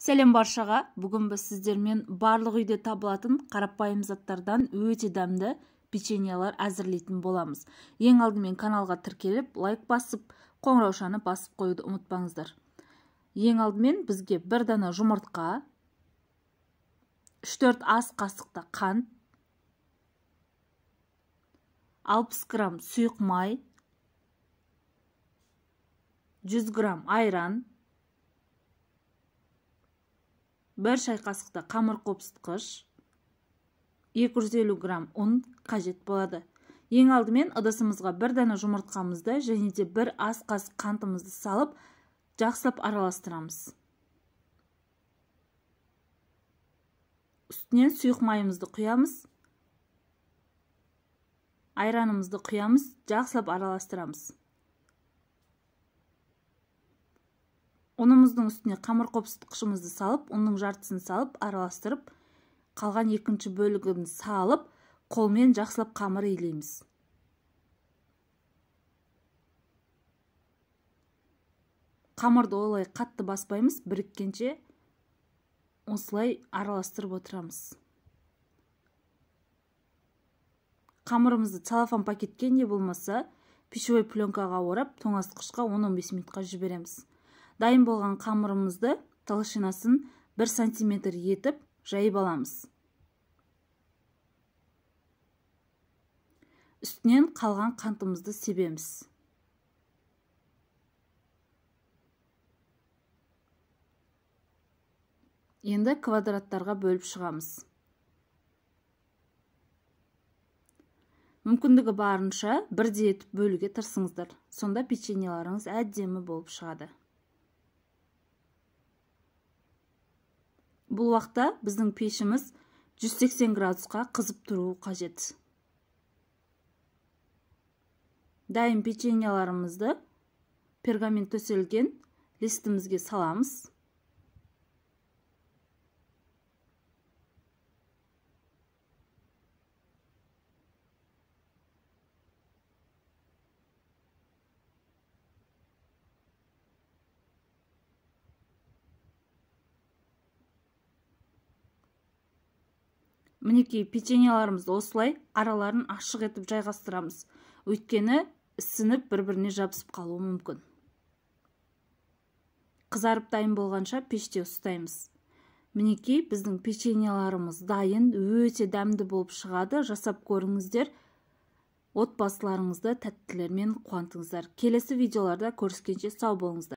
Сәлем баршаға. Бүгін біз сіздермен барлық үйде табылатын қарапайым заттардан өте дәмді печеньелар әзірлейтін боламыз. Ең алдымен каналға тіркеліп, лайк басып, қоңыраушаны басып қоюды ұмытпаңыздар. Ең алдымен бізге бір дана жұмыртқа, 3-4 ас қасықта қант, 60 грамм сұйық май, 100 грамм айран, 1 шай қасықта қамыр қопсытқыш, 250 грамм ұн қажет болады. Ең алдымен ыдысымызға бір дана жұмыртқамызды және де 1 ас қасық қантымызды салып, жақсылап араластырамыз. Үстінен сұйық майымызды құямыз, айранымызды құямыз, жақсылап араластырамыз. Ұнымыздың үстіне қамыр қопсытқышымызды салып, ұнның жартысын салып, араластырып, қалған екінші бөлігін салып, қолмен жақсылап қамыр илейміз. Қамырды олай қатты баспаймыз, біріккенше осылай араластырып отырамыз. Қамырымызды целлофан пакетке не болмаса, пищевой пленкаға орап, тоңазытқышқа 10-15 минутқа жібереміз. Дайын болған қамырымызды толщинасын 1 сантиметр етіп жайып аламыз. Үстінен қалған қантымызды себеміз. Енді квадраттарға бөліп шығамыз. Мүмкіндігі барынша бірдей етіп бөлуге тырысыңыздар. Сонда печеньеларыңыз әдемі болып шығады. Бұл уақытта біздің пешіміз 180 градусқа қызып тұруы қажет. Дайын печеньеларымызды пергамент төселген листімізге саламыз. Мінекей печеньеларымызды осылай араларын ашық етіп жайғастырамыз. Өйткені ісініп бір-біріне жабысып қалуы мүмкін. Қызарып дайын болғанша пеште ұстаймыз. Мінекей біздің печеньеларымыз дайын, өте дәмді болып шығады. Жасап көріңіздер. Отбасыларыңызды тәттілермен қуантыңыздар. Келесі видеоларда көріскенше сау болыңыздар.